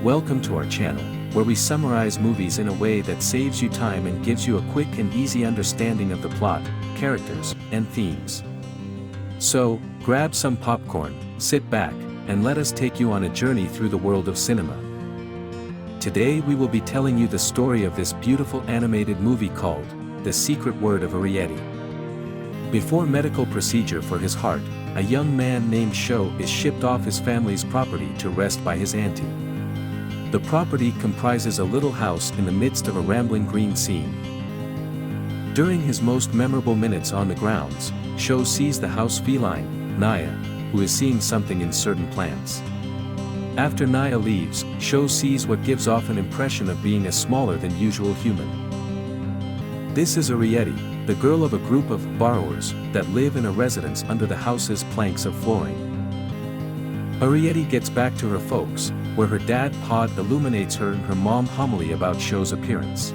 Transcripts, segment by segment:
Welcome to our channel, where we summarize movies in a way that saves you time and gives you a quick and easy understanding of the plot, characters, and themes. So, grab some popcorn, sit back, and let us take you on a journey through the world of cinema. Today we will be telling you the story of this beautiful animated movie called The Secret Word of Arrietty. Before medical procedure for his heart, a young man named Sho is shipped off his family's property to rest by his auntie. The property comprises a little house in the midst of a rambling green scene. During his most memorable minutes on the grounds, Sho sees the house feline, Naya, who is seeing something in certain plants. After Naya leaves, Sho sees what gives off an impression of being a smaller than usual human. This is Arrietty, the girl of a group of borrowers that live in a residence under the house's planks of flooring. Arrietty gets back to her folks, where her dad Pod illuminates her and her mom homily about Sho's appearance.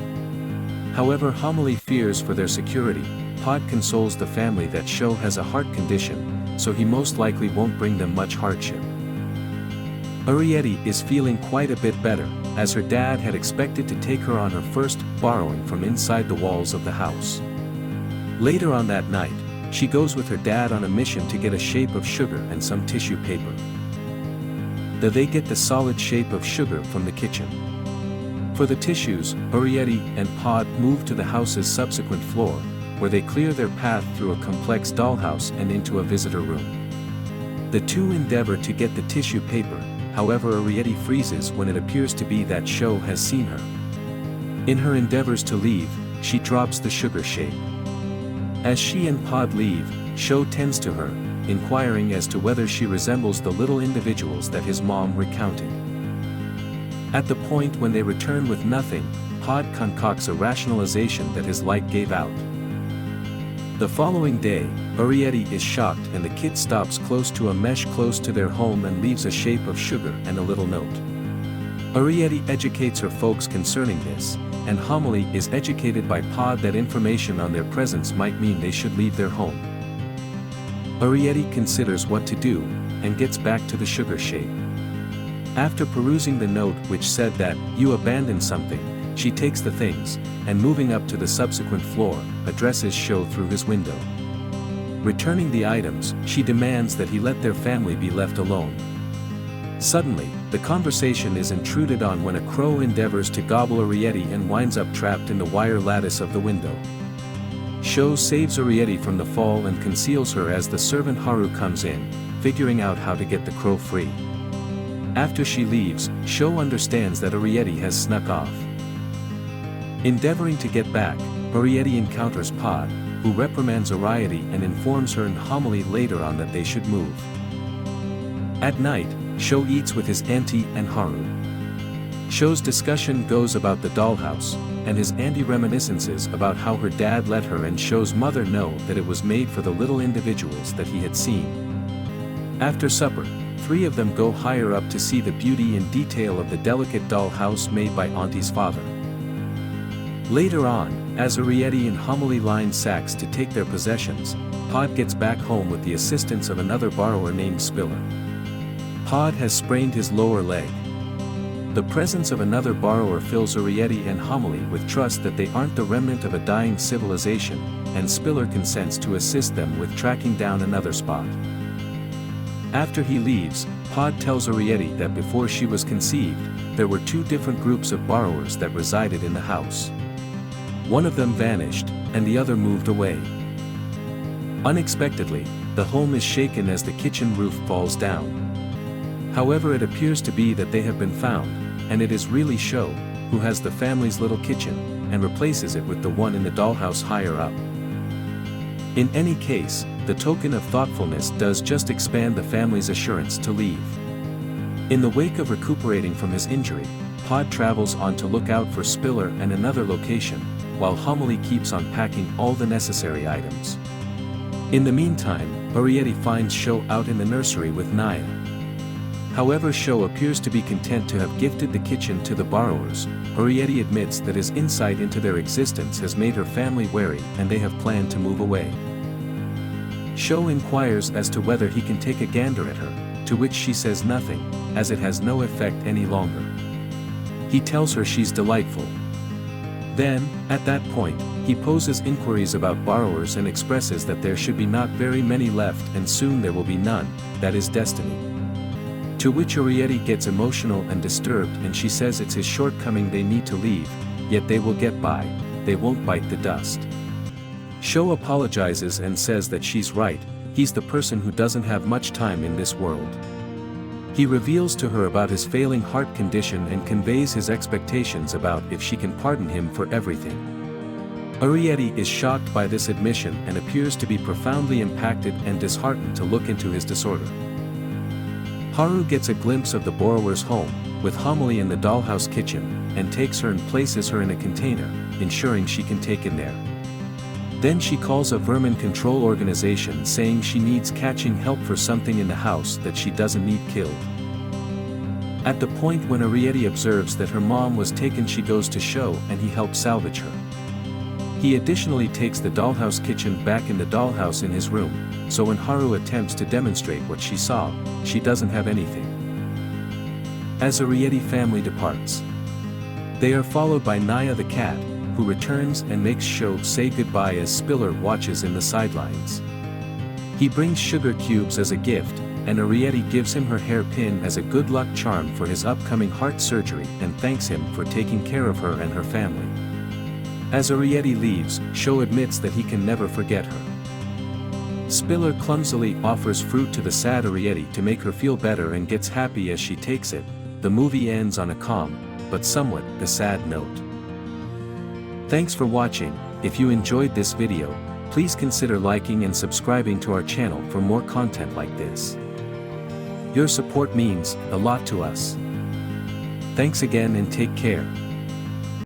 However, homily fears for their security. Pod consoles the family that Sho has a heart condition, so he most likely won't bring them much hardship. Arrietty is feeling quite a bit better, as her dad had expected to take her on her first borrowing from inside the walls of the house. Later on that night, she goes with her dad on a mission to get a shape of sugar and some tissue paper. They get the solid shape of sugar from the kitchen. For the tissues, Arrietty and Pod move to the house's subsequent floor, where they clear their path through a complex dollhouse and into a visitor room. The two endeavor to get the tissue paper, however Arrietty freezes when it appears to be that Sho has seen her. In her endeavors to leave, she drops the sugar shape. As she and Pod leave, Sho tends to her, inquiring as to whether she resembles the little individuals that his mom recounted. At the point when they return with nothing, Pod concocts a rationalization that his light gave out. The following day, Arrietty is shocked and the kid stops close to a mesh close to their home and leaves a shape of sugar and a little note. Arrietty educates her folks concerning this, and homily is educated by Pod that information on their presence might mean they should leave their home. Arrietty considers what to do, and gets back to the sugar shape. After perusing the note which said that, "You abandoned something," she takes the things, and moving up to the subsequent floor, addresses Sho through his window. Returning the items, she demands that he let their family be left alone. Suddenly, the conversation is intruded on when a crow endeavors to gobble Arrietty and winds up trapped in the wire lattice of the window. Sho saves Arrietty from the fall and conceals her as the servant Haru comes in, figuring out how to get the crow free. After she leaves, Sho understands that Arrietty has snuck off. Endeavoring to get back, Arrietty encounters Pod, who reprimands Arrietty and informs her in homily later on that they should move. At night, Sho eats with his auntie and Haru. Sho's discussion goes about the dollhouse, and his auntie reminiscences about how her dad let her and Sho's mother know that it was made for the little individuals that he had seen. After supper, three of them go higher up to see the beauty and detail of the delicate dollhouse made by auntie's father. Later on, as Arrietty and homily line sacks to take their possessions, Pod gets back home with the assistance of another borrower named Spiller. Pod has sprained his lower leg. The presence of another borrower fills Arrietty and homily with trust that they aren't the remnant of a dying civilization, and Spiller consents to assist them with tracking down another spot. After he leaves, Pod tells Arrietty that before she was conceived, there were two different groups of borrowers that resided in the house. One of them vanished, and the other moved away. Unexpectedly, the home is shaken as the kitchen roof falls down. However, it appears to be that they have been found, and it is really Sho, who has the family's little kitchen, and replaces it with the one in the dollhouse higher up. In any case, the token of thoughtfulness does just expand the family's assurance to leave. In the wake of recuperating from his injury, Pod travels on to look out for Spiller and another location, while homily keeps on packing all the necessary items. In the meantime, Arrietty finds Sho out in the nursery with Naya. However, Sho appears to be content to have gifted the kitchen to the borrowers. Arrietty admits that his insight into their existence has made her family wary and they have planned to move away. Sho inquires as to whether he can take a gander at her, to which she says nothing, as it has no effect any longer. He tells her she's delightful. Then, at that point, he poses inquiries about borrowers and expresses that there should be not very many left and soon there will be none, that is destiny. To which Arrietty gets emotional and disturbed and she says it's his shortcoming they need to leave, yet they will get by, they won't bite the dust. Sho apologizes and says that she's right, he's the person who doesn't have much time in this world. He reveals to her about his failing heart condition and conveys his expectations about if she can pardon him for everything. Arrietty is shocked by this admission and appears to be profoundly impacted and disheartened to look into his disorder. Haru gets a glimpse of the borrower's home, with Homily in the dollhouse kitchen, and takes her and places her in a container, ensuring she can take in there. Then she calls a vermin control organization saying she needs catching help for something in the house that she doesn't need killed. At the point when Arrietty observes that her mom was taken, she goes to Sho and he helps salvage her. He additionally takes the dollhouse kitchen back in the dollhouse in his room, so when Haru attempts to demonstrate what she saw, she doesn't have anything. As Arrietty family departs, they are followed by Naya the cat, who returns and makes Sho say goodbye as Spiller watches in the sidelines. He brings sugar cubes as a gift, and Arrietty gives him her hairpin as a good luck charm for his upcoming heart surgery and thanks him for taking care of her and her family. As Arrietty leaves, Sho admits that he can never forget her. Spiller clumsily offers fruit to the sad Arrietty to make her feel better and gets happy as she takes it. The movie ends on a calm, but somewhat the sad note. Thanks for watching. If you enjoyed this video, please consider liking and subscribing to our channel for more content like this. Your support means a lot to us. Thanks again and take care.